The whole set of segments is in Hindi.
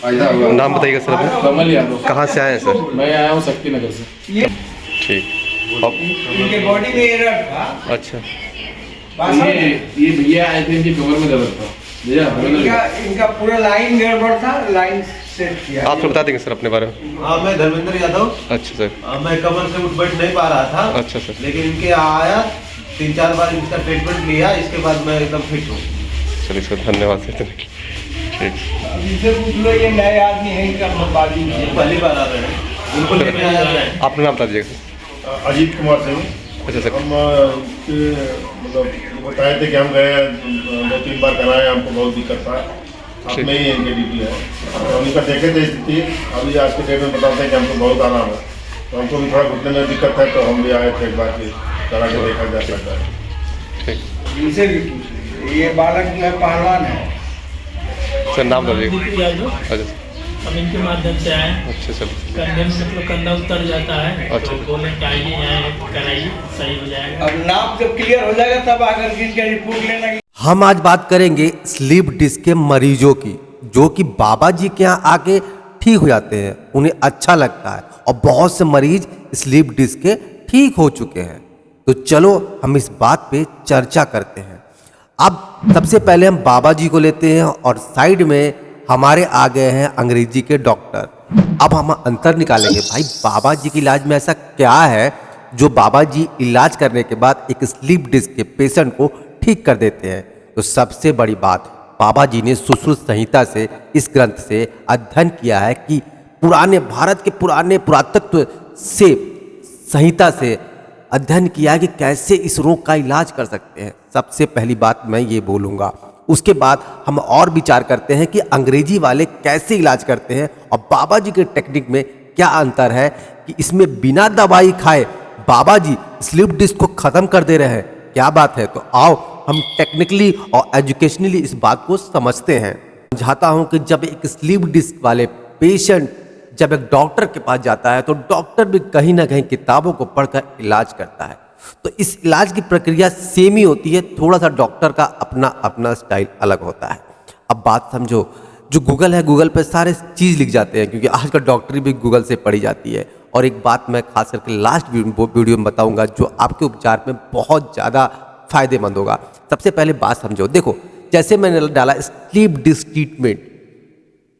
फायदा होगा। नाम बताइएगा सर अपना। कमल यादव। कहाँ से आए हैं सर? मैं आया हूँ शक्ति नगर से। ठीक। अब इनके बॉडी में एरर था। अच्छा, ये भैया आए थे, इनकी कमर में दर्द था भैया। इनका पूरा लाइन गड़बड़ था, लाइन सेट किया। आप तो बता देंगे सर अपने बारे में। हाँ, मैं धर्मेंद्र यादव। अच्छा सर। मैं कमर से उठ बैठ नहीं पा रहा था। अच्छा सर। लेकिन इनके आया 3-4 बार इनका ट्रीटमेंट लिया, इसके बाद मैं एकदम फिट हूँ। चलिए सर, धन्यवाद सर। ठीक। अब इनसे पूछ लो, ये नए आदमी है, इनका बाजी पहली बार आ रहे हैं, उनको लेके आया है। अपना नाम बता दीजिएगा सर। अजीत कुमार सिंह। अच्छा सर। हम मतलब बताए थे कि हम गए 2-3 बार कराए, हमको बहुत दिक्कत था। आप में ही इनके ड्यूटी है, तो उनका देखे थे स्थिति। अभी आज के डेट में बताते हैं कि हमको बहुत आराम है, तो हमको भी थोड़ा घुटने में दिक्कत है, तो हम भी आए थे एक बार के करा के देखा जा सकता है। ठीक इनसे भी पूछ लीजिए, ये बालक जो है पहलवान है। सर, नाम बताइएगा। दीपू यादव। अच्छा हम इनके माध्यम से आए। अच्छा सर। कंधे में मतलब कंधा उतर जाता है, अच्छा। तो बोले कि आइए यहाँ कराइए, सही हो जाएगा। अब नाप जब क्लियर हो जाएगा तब आकर के इनका रिपोर्ट लेना। हम आज बात करेंगे स्लीप डिस्क के मरीजों की, जो कि बाबा जी के यहाँ आके ठीक हो जाते हैं, उन्हें अच्छा लगता है, और बहुत से मरीज स्लीप डिस्क के ठीक हो चुके हैं। तो चलो हम इस बात पे चर्चा करते हैं। अब सबसे पहले हम बाबा जी को लेते हैं, और साइड में हमारे आ गए हैं अंग्रेजी के डॉक्टर। अब हम अंतर निकालेंगे, भाई बाबा जी के इलाज में ऐसा क्या है जो बाबा जी इलाज करने के बाद एक स्लीप डिस्क के पेशेंट को ठीक कर देते हैं। तो सबसे बड़ी बात, बाबा जी ने सुश्रुत संहिता से, इस ग्रंथ से अध्ययन किया है कि पुराने भारत के पुराने पुरातत्व से संहिता से अध्ययन किया है कि कैसे इस रोग का इलाज कर सकते हैं। सबसे पहली बात मैं ये बोलूँगा, उसके बाद हम और विचार करते हैं कि अंग्रेजी वाले कैसे इलाज करते हैं और बाबा जी के टेक्निक में क्या अंतर है कि इसमें बिना दवाई खाए बाबा जी स्लीप डिस्क को ख़त्म कर दे रहे हैं। क्या बात है, तो आओ हम टेक्निकली और एजुकेशनली इस बात को समझते हैं। चाहता हूं कि जब एक स्लीप डिस्क वाले पेशेंट जब एक डॉक्टर के पास जाता है, तो डॉक्टर भी कहीं ना कहीं किताबों को पढ़कर इलाज करता है। तो इस इलाज की प्रक्रिया सेम ही होती है, थोड़ा सा डॉक्टर का अपना अपना स्टाइल अलग होता है। अब बात समझो, जो गूगल है, गूगल पे सारे चीज़ लिख जाते हैं, क्योंकि आजकल डॉक्टरी भी गूगल से पढ़ी जाती है। और एक बात मैं खास करके लास्ट वीडियो में बताऊंगा, जो आपके उपचार में बहुत ज़्यादा फायदेमंद होगा। सबसे पहले बात समझो, देखो जैसे मैंने डाला स्लीप डिस्क ट्रीटमेंट।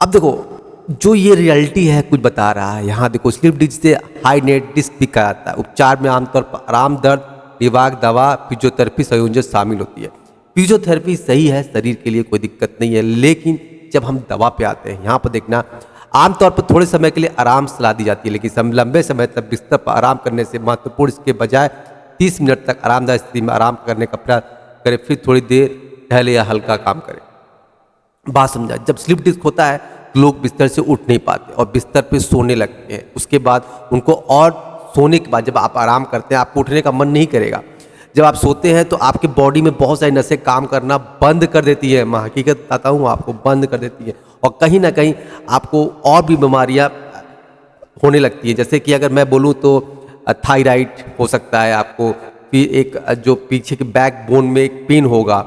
अब देखो जो ये रियलिटी है कुछ बता रहा है। यहाँ देखो स्लीप डिस्क से हाई नेट डिस्क भी कराता है। उपचार में आमतौर पर आराम, दर्द निवारक दवा, फिजियोथेरेपी संयोजन शामिल होती है। फिजियोथेरेपी सही है, शरीर के लिए कोई दिक्कत नहीं है, लेकिन जब हम दवा पे आते हैं, यहाँ पर देखना आमतौर पर थोड़े समय के लिए आराम सलाह दी जाती है, लेकिन लंबे समय तक बिस्तर पर आराम करने से महत्वपूर्ण इसके बजाय 30 मिनट तक आरामदायक स्थिति में आराम करने का प्रयास करें, फिर थोड़ी देर टहले या हल्का काम करें। बात समझा, जब स्लीप डिस्क होता है लोग बिस्तर से उठ नहीं पाते और बिस्तर पे सोने लगते हैं। उसके बाद उनको, और सोने के बाद जब आप आराम करते हैं आपको उठने का मन नहीं करेगा। जब आप सोते हैं तो आपके बॉडी में बहुत सारी नसें काम करना बंद कर देती है। मैं हकीकत बताता हूँ, आपको बंद कर देती है, और कहीं ना कहीं आपको और भी बीमारियाँ होने लगती है। जैसे कि अगर मैं बोलूँ तो थायराइड हो सकता है आपको, फिर एक जो पीछे के बैक बोन में एक पेन होगा,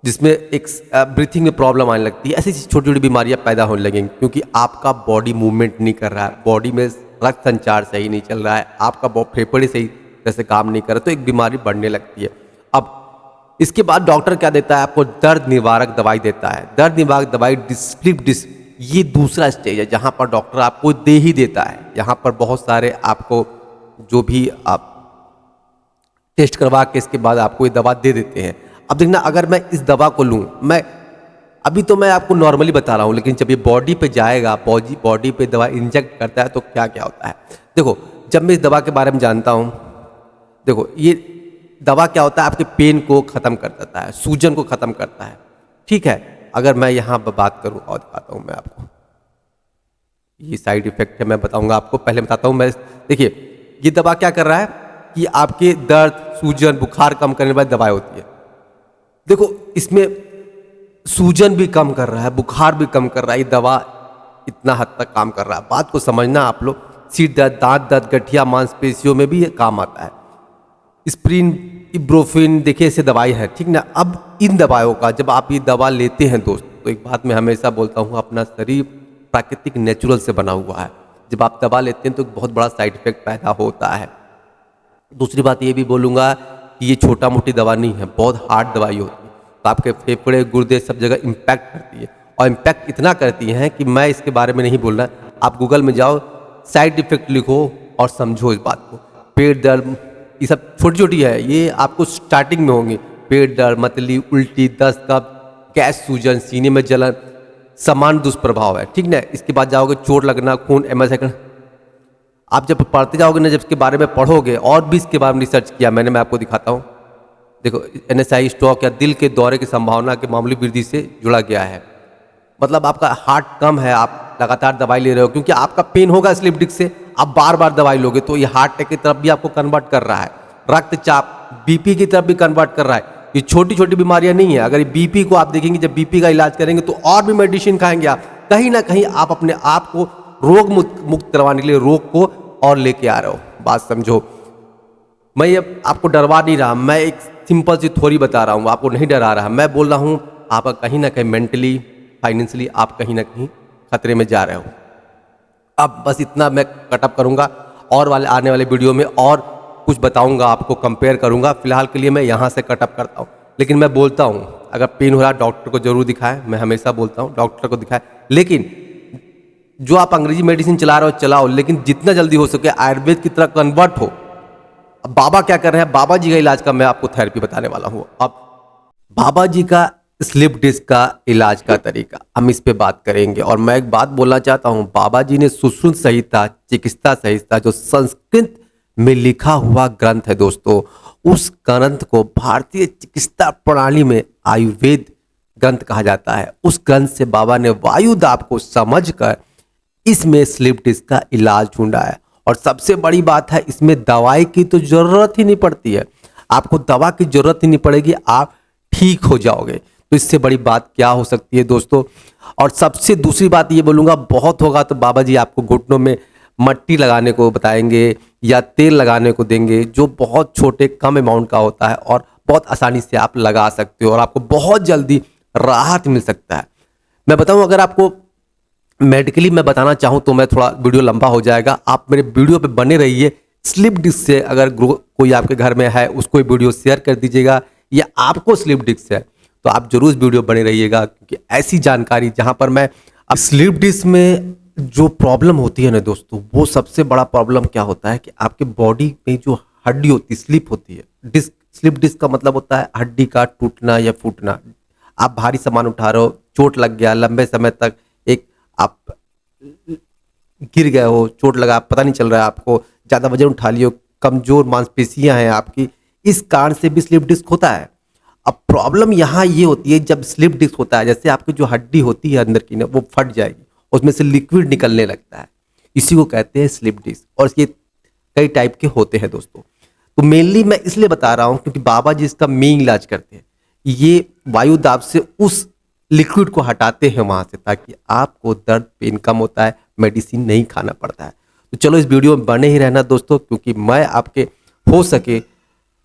जिसमें एक ब्रीथिंग में प्रॉब्लम आने लगती है। ऐसी छोटी छोटी बीमारियां पैदा होने लगेंगी, क्योंकि आपका बॉडी मूवमेंट नहीं कर रहा है, बॉडी में रक्त संचार सही नहीं चल रहा है, आपका फेफड़े सही तरह से काम नहीं कर रहा, तो एक बीमारी बढ़ने लगती है। अब इसके बाद डॉक्टर क्या देता है आपको? दर्द निवारक दवाई देता है। दर्द निवारक दवाई स्लीप डिस्क, ये दूसरा स्टेज है जहाँ पर डॉक्टर आपको दे ही देता है। यहाँ पर बहुत सारे आपको जो भी आप टेस्ट करवा के इसके बाद आपको ये दवा दे देते हैं। अब देखना, अगर मैं इस दवा को लूँ, मैं अभी तो मैं आपको नॉर्मली बता रहा हूँ, लेकिन जब ये बॉडी पे जाएगा, बॉडी पे दवा इंजेक्ट करता है तो क्या क्या होता है। देखो जब मैं इस दवा के बारे में जानता हूँ, देखो ये दवा क्या होता है, आपके पेन को ख़त्म कर देता है, सूजन को ख़त्म करता है। ठीक है, अगर मैं यहाँ पर बात करूँ और दिखाता हूँ मैं आपको, ये साइड इफेक्ट है, मैं बताऊँगा आपको। पहले बताता हूँ मैं, देखिए ये दवा क्या कर रहा है कि आपके दर्द, सूजन, बुखार कम करने वाली दवाई होती है। देखो इसमें सूजन भी कम कर रहा है, बुखार भी कम कर रहा है, ये दवा इतना हद तक काम कर रहा है। बात को समझना आप लोग, सिर दर्द, दांत दर्द, गठिया, मांसपेशियों में भी ये काम आता है। स्प्रिन, इब्रोफिन, देखिए ऐसे दवाई है, ठीक ना। अब इन दवाइयों का जब आप ये दवा लेते हैं दोस्त, तो दोस्तों, एक बात मैं हमेशा बोलता हूँ, अपना शरीर प्राकृतिक नेचुरल से बना हुआ है। जब आप दवा लेते हैं तो बहुत बड़ा साइड इफेक्ट पैदा होता है। दूसरी बात ये भी बोलूँगा कि ये छोटा मोटी दवा नहीं है, बहुत हार्ड दवाई होती है, तो आपके फेफड़े गुर्दे सब जगह इम्पैक्ट करती है, और इम्पैक्ट इतना करती है कि मैं इसके बारे में नहीं बोलना। आप गूगल में जाओ, साइड इफेक्ट लिखो और समझो इस बात को। पेट दर्द, ये सब छोटी छोटी है, ये आपको स्टार्टिंग में होंगे। पेट दर्द, मतली, उल्टी, दस्त, कफ, गैस, सूजन, सीने में जलन, समान दुष्प्रभाव है, ठीक ना। इसके बाद जाओगे चोट लगना, खून, MS। आप जब पढ़ते जाओगे ना, जब इसके बारे में पढ़ोगे, और भी इसके बारे में रिसर्च किया मैंने, मैं आपको दिखाता हूँ। देखो, NSI स्ट्रोक या दिल के दौरे की संभावना के मामूली वृद्धि से जुड़ा गया है। मतलब आपका हार्ट कम है, आप लगातार दवाई ले रहे हो, क्योंकि आपका पेन होगा स्लिप डिस्क से, आप बार बार दवाई लोगे तो ये हार्ट अटैक की तरफ भी आपको कन्वर्ट कर रहा है, रक्तचाप, BP की तरफ भी कन्वर्ट कर रहा है। ये छोटी छोटी बीमारियां नहीं है। अगर BP को आप देखेंगे, जब BP का इलाज करेंगे तो और भी मेडिसिन खाएंगे आप, कहीं ना कहीं आप अपने आप को रोग मुक्त करवाने के लिए रोग को और लेके आ रहे हो। बात समझो, मैं ये आपको डरवा नहीं रहा, मैं एक सिंपल सी थ्योरी बता रहा हूँ, आपको नहीं डरा रहा। मैं बोल रहा हूँ आप कहीं ना कहीं मेंटली, फाइनेंशियली आप कहीं ना कहीं खतरे में जा रहे हो। अब बस इतना मैं कटअप करूँगा, और आने वाले वीडियो में और कुछ बताऊँगा, आपको कंपेयर करूँगा। फिलहाल के लिए मैं यहाँ से कटअप करता हूँ, लेकिन मैं बोलता हूँ अगर पेन हो रहा है डॉक्टर को जरूर दिखाएं। मैं हमेशा बोलता हूँ डॉक्टर को दिखाएं, लेकिन जो आप अंग्रेजी मेडिसिन चला रहे हो चलाओ, लेकिन जितना जल्दी हो सके आयुर्वेद की तरह कन्वर्ट हो। अब बाबा क्या कर रहे हैं, बाबा जी का इलाज का मैं आपको थेरेपी बताने वाला हूँ। अब बाबा जी का स्लिप डिस्क का इलाज का तरीका हम इस पे बात करेंगे। और मैं एक बात बोलना चाहता हूँ, बाबा जी ने सुश्रुत संहिता, चिकित्सा संहिता, जो संस्कृत में लिखा हुआ ग्रंथ है दोस्तों, उस ग्रंथ को भारतीय चिकित्सा प्रणाली में आयुर्वेद ग्रंथ कहा जाता है। उस ग्रंथ से बाबा ने वायु दाब को समझकर इसमें स्लिप डिस्क का इलाज ढूंढा है। और सबसे बड़ी बात है, इसमें दवाई की तो जरूरत ही नहीं पड़ती है, आपको दवा की जरूरत ही नहीं पड़ेगी, आप ठीक हो जाओगे। तो इससे बड़ी बात क्या हो सकती है दोस्तों। और सबसे दूसरी बात ये बोलूँगा, बहुत होगा तो बाबा जी आपको घुटनों में मट्टी लगाने को बताएंगे या तेल लगाने को देंगे, जो बहुत छोटे कम अमाउंट का होता है और बहुत आसानी से आप लगा सकते हो और आपको बहुत जल्दी राहत मिल सकता है। मैं बताऊं, अगर आपको मेडिकली मैं बताना चाहूं तो मैं थोड़ा वीडियो लंबा हो जाएगा, आप मेरे वीडियो पे बने रहिए। स्लिप डिस्क से अगर कोई आपके घर में है उसको वीडियो शेयर कर दीजिएगा, या आपको स्लिप डिस्क है तो आप जरूर वीडियो बने रहिएगा, क्योंकि ऐसी जानकारी जहां पर मैं स्लिप डिस्क में जो प्रॉब्लम होती है ना दोस्तों, वो सबसे बड़ा प्रॉब्लम क्या होता है कि आपके बॉडी में जो हड्डी होती है, स्लिप होती है। डिस्क, स्लिप डिस्क का मतलब होता है हड्डी का टूटना या फूटना। आप भारी सामान उठा रहे हो, चोट लग गया, लंबे समय तक एक आप गिर गए हो, चोट लगा, पता नहीं चल रहा है आपको, ज़्यादा वजन उठा लियो, कमजोर मांसपेशियां हैं आपकी, इस कारण से भी स्लिप डिस्क होता है। अब प्रॉब्लम यहाँ ये होती है, जब स्लिप डिस्क होता है, जैसे आपकी जो हड्डी होती है अंदर की ना, वो फट जाएगी, उसमें से लिक्विड निकलने लगता है, इसी को कहते हैं स्लिप डिस्क। और ये कई टाइप के होते हैं दोस्तों। तो मेनली मैं इसलिए बता रहा हूँ क्योंकि बाबा जी इसका मेन इलाज करते हैं, ये वायु दाब से उस लिक्विड को हटाते हैं वहां से, ताकि आपको दर्द पेन कम होता है, मेडिसिन नहीं खाना पड़ता है। तो चलो इस वीडियो में बने ही रहना दोस्तों, क्योंकि मैं आपके हो सके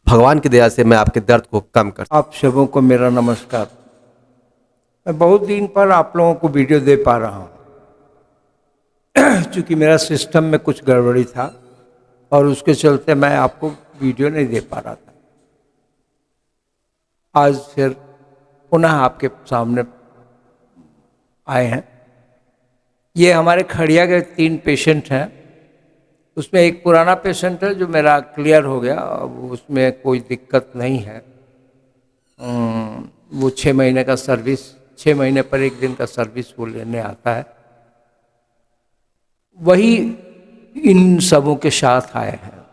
भगवान की दया से मैं आपके दर्द को कम कर। आप सबों को मेरा नमस्कार। मैं बहुत दिन पर आप लोगों को वीडियो दे पा रहा हूँ, क्योंकि मेरा सिस्टम में कुछ गड़बड़ी था और उसके चलते मैं आपको वीडियो नहीं दे पा रहा था। आज फिर पुनः आपके सामने आए हैं। ये हमारे खड़िया के 3 पेशेंट हैं, उसमें एक पुराना पेशेंट है जो मेरा क्लियर हो गया, अब उसमें कोई दिक्कत नहीं है। वो 6 महीने का सर्विस, 6 महीने पर 1 दिन का सर्विस वो लेने आता है। वही इन सबों के साथ आए हैं।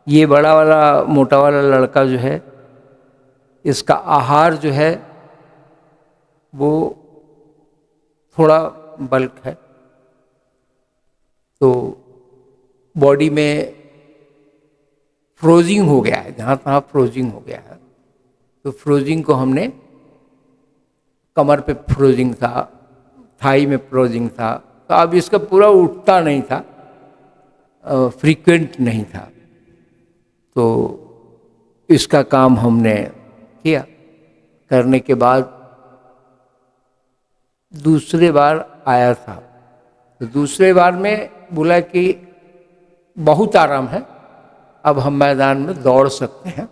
ये बड़ा वाला मोटा वाला लड़का जो है, इसका आहार जो है वो थोड़ा बल्क है, तो बॉडी में फ्रोजिंग हो गया है, जहाँ तहाँ फ्रोजिंग हो गया है। तो फ्रोजिंग को हमने, कमर पे फ्रोजिंग था, थाई में फ्रोजिंग था, तो अब इसका पूरा उठता नहीं था, फ्रीक्वेंट नहीं था। तो इसका काम हमने किया, करने के बाद दूसरे बार आया था, तो दूसरे बार में बोला कि बहुत आराम है, अब हम मैदान में दौड़ सकते हैं।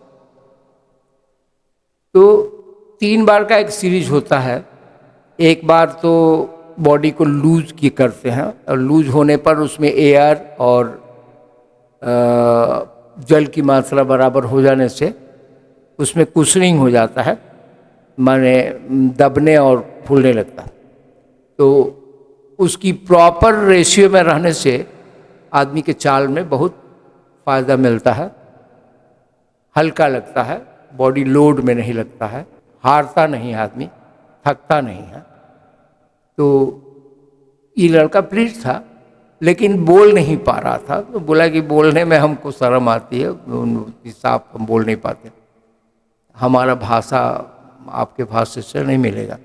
तो 3 बार का एक सीरीज होता है। एक बार तो बॉडी को लूज की करते हैं, और लूज होने पर उसमें एयर और जल की मात्रा बराबर हो जाने से उसमें कुशनिंग हो जाता है, माने दबने और फूलने लगता है। तो उसकी प्रॉपर रेशियो में रहने से आदमी के चाल में बहुत फ़ायदा मिलता है, हल्का लगता है, बॉडी लोड में नहीं लगता है, हारता नहीं आदमी, थकता नहीं है। तो ये लड़का प्लीज था, लेकिन बोल नहीं पा रहा था। तो बोला कि बोलने में हमको शर्म आती है, साफ हम बोल नहीं पाते, हमारा भाषा आपके भाषा से नहीं मिलेगा।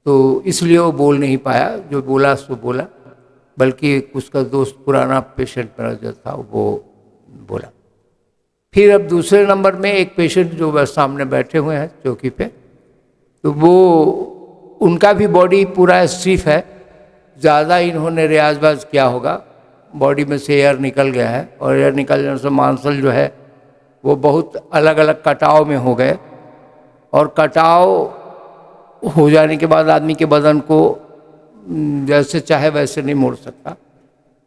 तो इसलिए वो बोल नहीं पाया, जो बोला सो बोला, बल्कि उसका दोस्त पुराना पेशेंट मेरा जो था वो बोला। फिर अब दूसरे नंबर में एक पेशेंट जो बस सामने बैठे हुए हैं चौकी पे, तो वो उनका भी बॉडी पूरा स्टिफ है, ज़्यादा इन्होंने रियाजबाज किया होगा, बॉडी में से एयर निकल गया है, और एयर निकल जाने से मांसल जो है वो बहुत अलग अलग कटाव में हो गए, और कटाव हो जाने के बाद आदमी के बदन को जैसे चाहे वैसे नहीं मोड़ सकता,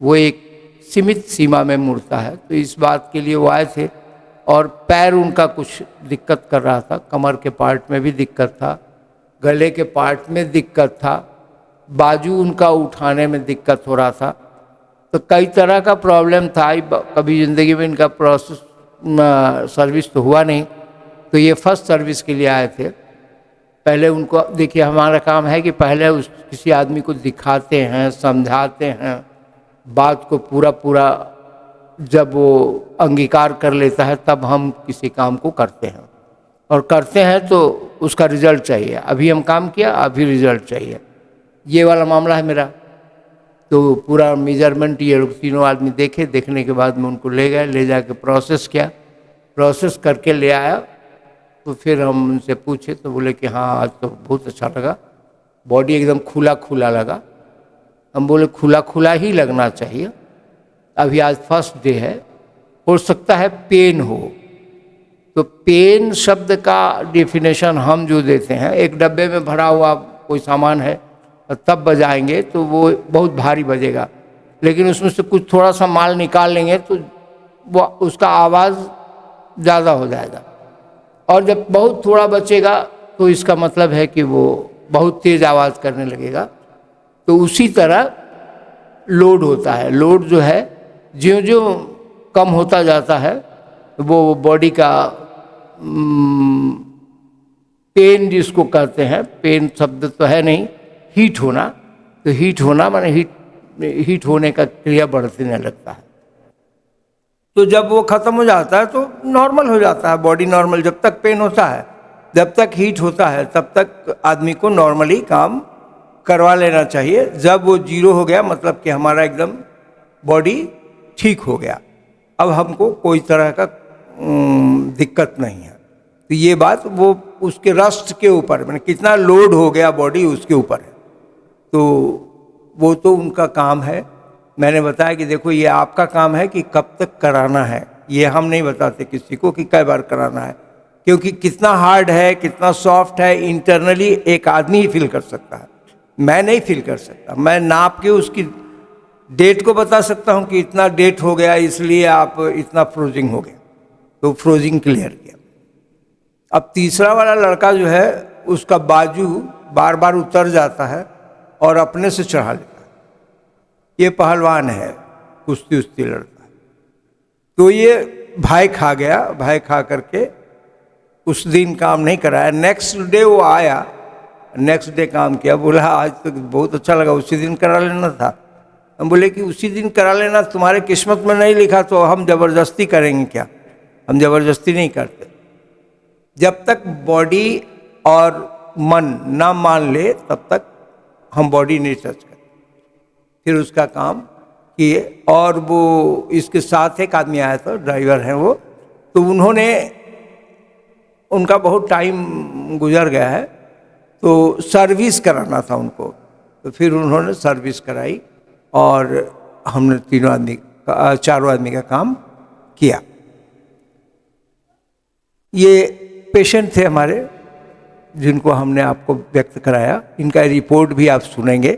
वो एक सीमित सीमा में मुड़ता है। तो इस बात के लिए वो आए थे, और पैर उनका कुछ दिक्कत कर रहा था, कमर के पार्ट में भी दिक्कत था, गले के पार्ट में दिक्कत था, बाजू उनका उठाने में दिक्कत हो रहा था। तो कई तरह का प्रॉब्लम था, कभी ज़िंदगी में इनका प्रोसेस सर्विस तो हुआ नहीं, तो ये फर्स्ट सर्विस के लिए आए थे। पहले उनको देखिए, हमारा काम है कि पहले किसी आदमी को दिखाते हैं, समझाते हैं, बात को पूरा जब वो अंगीकार कर लेता है तब हम किसी काम को करते हैं, और करते हैं तो उसका रिजल्ट चाहिए। अभी हम काम किया, अभी रिजल्ट चाहिए, ये वाला मामला है मेरा। तो पूरा मेजरमेंट ये लोग तीनों आदमी देखे, देखने के बाद में उनको ले गए, ले जाके प्रोसेस किया, प्रोसेस करके ले आया। तो फिर हम उनसे पूछे तो बोले कि हाँ आज तो बहुत अच्छा लगा, बॉडी एकदम खुला खुला लगा। हम बोले खुला खुला ही लगना चाहिए, अभी आज फर्स्ट डे है, हो सकता है पेन हो। तो पेन शब्द का डेफिनेशन हम जो देते हैं, एक डब्बे में भरा हुआ कोई सामान है और तब बजाएंगे तो वो बहुत भारी बजेगा, लेकिन उसमें से कुछ थोड़ा सा माल निकाल लेंगे तो वो उसका आवाज़ ज़्यादा हो जाएगा, और जब बहुत थोड़ा बचेगा तो इसका मतलब है कि वो बहुत तेज़ आवाज़ करने लगेगा। तो उसी तरह लोड होता है, लोड जो है ज्यों-ज्यों कम होता जाता है वो बॉडी का पेन जिसको कहते हैं, पेन शब्द तो है नहीं, हीट होना, तो हीट होना माने हीट होने का क्रिया बढ़ने लगता है। तो जब वो ख़त्म हो जाता है तो नॉर्मल हो जाता है बॉडी, नॉर्मल। जब तक पेन होता है, जब तक हीट होता है, तब तक आदमी को नॉर्मली काम करवा लेना चाहिए। जब वो जीरो हो गया मतलब कि हमारा एकदम बॉडी ठीक हो गया, अब हमको कोई तरह का दिक्कत नहीं है। तो ये बात वो उसके रस्ट के ऊपर, मैंने कितना लोड हो गया बॉडी उसके ऊपर है, तो वो तो उनका काम है। मैंने बताया कि देखो ये आपका काम है कि कब तक कराना है, ये हम नहीं बताते किसी को कि कई बार कराना है, क्योंकि कितना हार्ड है, कितना सॉफ्ट है, इंटरनली एक आदमी ही फील कर सकता है, मैं नहीं फील कर सकता। मैं नाप के उसकी डेट को बता सकता हूँ कि इतना डेट हो गया इसलिए आप इतना फ्रोजिंग हो गया, तो फ्रोजिंग क्लियर किया। अब तीसरा वाला लड़का जो है उसका बाजू बार बार उतर जाता है और अपने से चढ़ा लेता है। ये पहलवान है, कुश्ती उश्ती लड़ता है। तो ये भाई खा गया, भाई खा करके उस दिन काम नहीं कराया। नेक्स्ट डे वो आया, नेक्स्ट डे काम किया, बोला आज तो बहुत अच्छा लगा, उसी दिन करा लेना था। हम बोले कि उसी दिन करा लेना तुम्हारे किस्मत में नहीं लिखा तो हम ज़बरदस्ती करेंगे क्या? हम ज़बरदस्ती नहीं करते। जब तक बॉडी और मन ना मान ले तब तक हम बॉडी नहीं टच करते। फिर उसका काम किए, और वो इसके साथ एक आदमी आया था, ड्राइवर हैं वो, तो उन्होंने, उनका बहुत टाइम गुजर गया है, तो सर्विस कराना था उनको, तो फिर उन्होंने सर्विस कराई और हमने चारों आदमी का काम किया। ये पेशेंट थे हमारे जिनको हमने आपको व्यक्त कराया। इनका रिपोर्ट भी आप सुनेंगे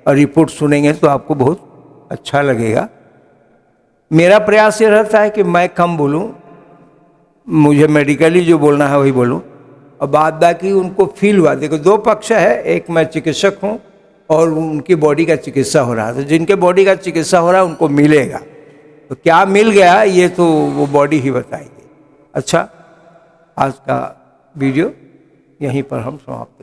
और रिपोर्ट सुनेंगे तो आपको बहुत अच्छा लगेगा। मेरा प्रयास ये रहता है कि मैं कम बोलूं, मुझे मेडिकली जो बोलना है वही बोलूं, और बाद बाकी उनको फील हुआ। देखो, दो पक्ष है, एक मैं चिकित्सक हूं और उनकी बॉडी का चिकित्सा हो रहा है। तो जिनके बॉडी का चिकित्सा हो रहा है उनको मिलेगा, तो क्या मिल गया ये तो वो बॉडी ही बताएगी। अच्छा, आज का वीडियो यहीं पर हम समाप्त